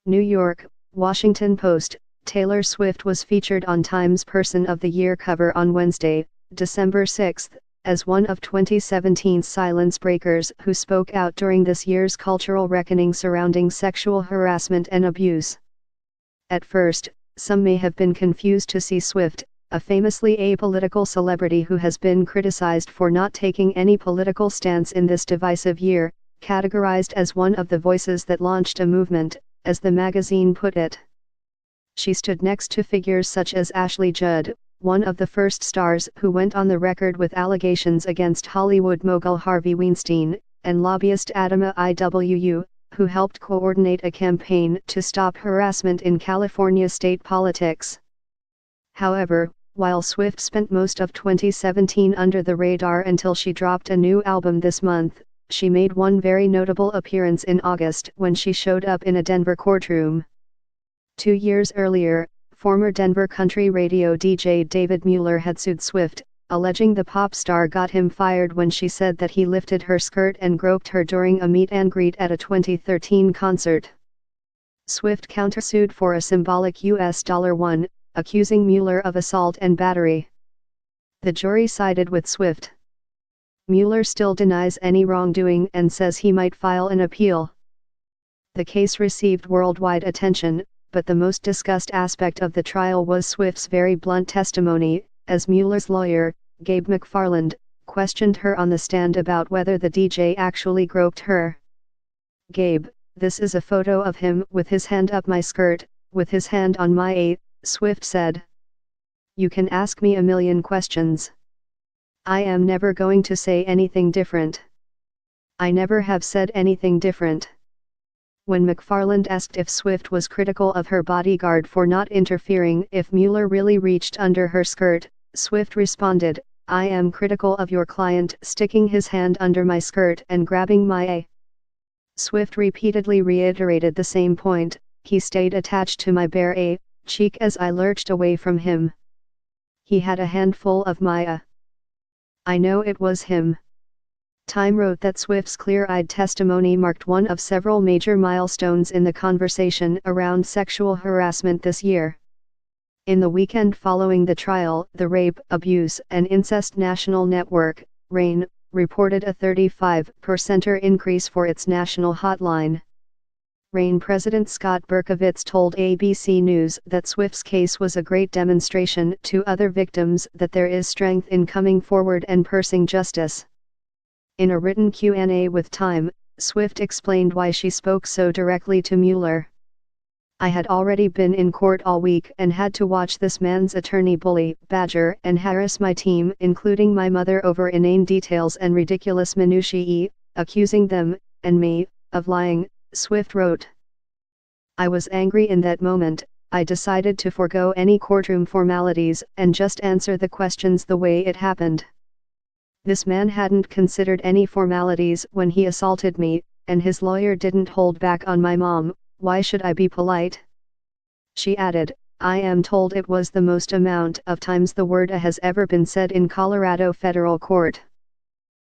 New York, Washington Post. Taylor Swift was featured on Time's Person of the Year cover on Wednesday, December 6, as one of 2017's silence breakers who spoke out during this year's cultural reckoning surrounding sexual harassment and abuse. At first, some may have been confused to see Swift, a famously apolitical celebrity who has been criticized for not taking any political stance in this divisive year, categorized as one of the voices that launched a movement, as the magazine put it. She stood next to figures such as Ashley Judd, one of the first stars who went on the record with allegations against Hollywood mogul Harvey Weinstein, and lobbyist Adama Iwu, who helped coordinate a campaign to stop harassment in California state politics. However, while Swift spent most of 2017 under the radar until she dropped a new album this month, she made one very notable appearance in August when she showed up in a Denver courtroom. 2 years earlier, former Denver country radio DJ David Mueller had sued Swift, alleging the pop star got him fired when she said that he lifted her skirt and groped her during a meet and greet at a 2013 concert. Swift countersued for a symbolic $1, accusing Mueller of assault and battery. The jury sided with Swift. Mueller still denies any wrongdoing and says he might file an appeal. The case received worldwide attention, but the most discussed aspect of the trial was Swift's very blunt testimony, as Mueller's lawyer, Gabe McFarland, questioned her on the stand about whether the DJ actually groped her. "Gabe, this is a photo of him with his hand up my skirt, with his hand on my A," Swift said. "You can ask me a million questions. I am never going to say anything different. I never have said anything different." When McFarland asked if Swift was critical of her bodyguard for not interfering if Mueller really reached under her skirt, Swift responded, "I am critical of your client sticking his hand under my skirt and grabbing my A." Swift repeatedly reiterated the same point, "He stayed attached to my bare A cheek as I lurched away from him. He had a handful of my A. I know it was him." Time wrote that Swift's clear-eyed testimony marked one of several major milestones in the conversation around sexual harassment this year. In the weekend following the trial, the Rape, Abuse, and Incest National Network, RAINN, reported a 35% increase for its national hotline. RAINN President Scott Berkovitz told ABC News that Swift's case was a great demonstration to other victims that there is strength in coming forward and pursuing justice. In a written Q&A with Time, Swift explained why she spoke so directly to Mueller. "I had already been in court all week and had to watch this man's attorney bully, badger, and harass my team, including my mother, over inane details and ridiculous minutiae, accusing them, and me, of lying," Swift wrote. "I was angry in that moment. I decided to forego any courtroom formalities and just answer the questions the way it happened. This man hadn't considered any formalities when he assaulted me, and his lawyer didn't hold back on my mom. Why should I be polite?" She added, "I am told it was the most amount of times the word A has ever been said in Colorado federal court."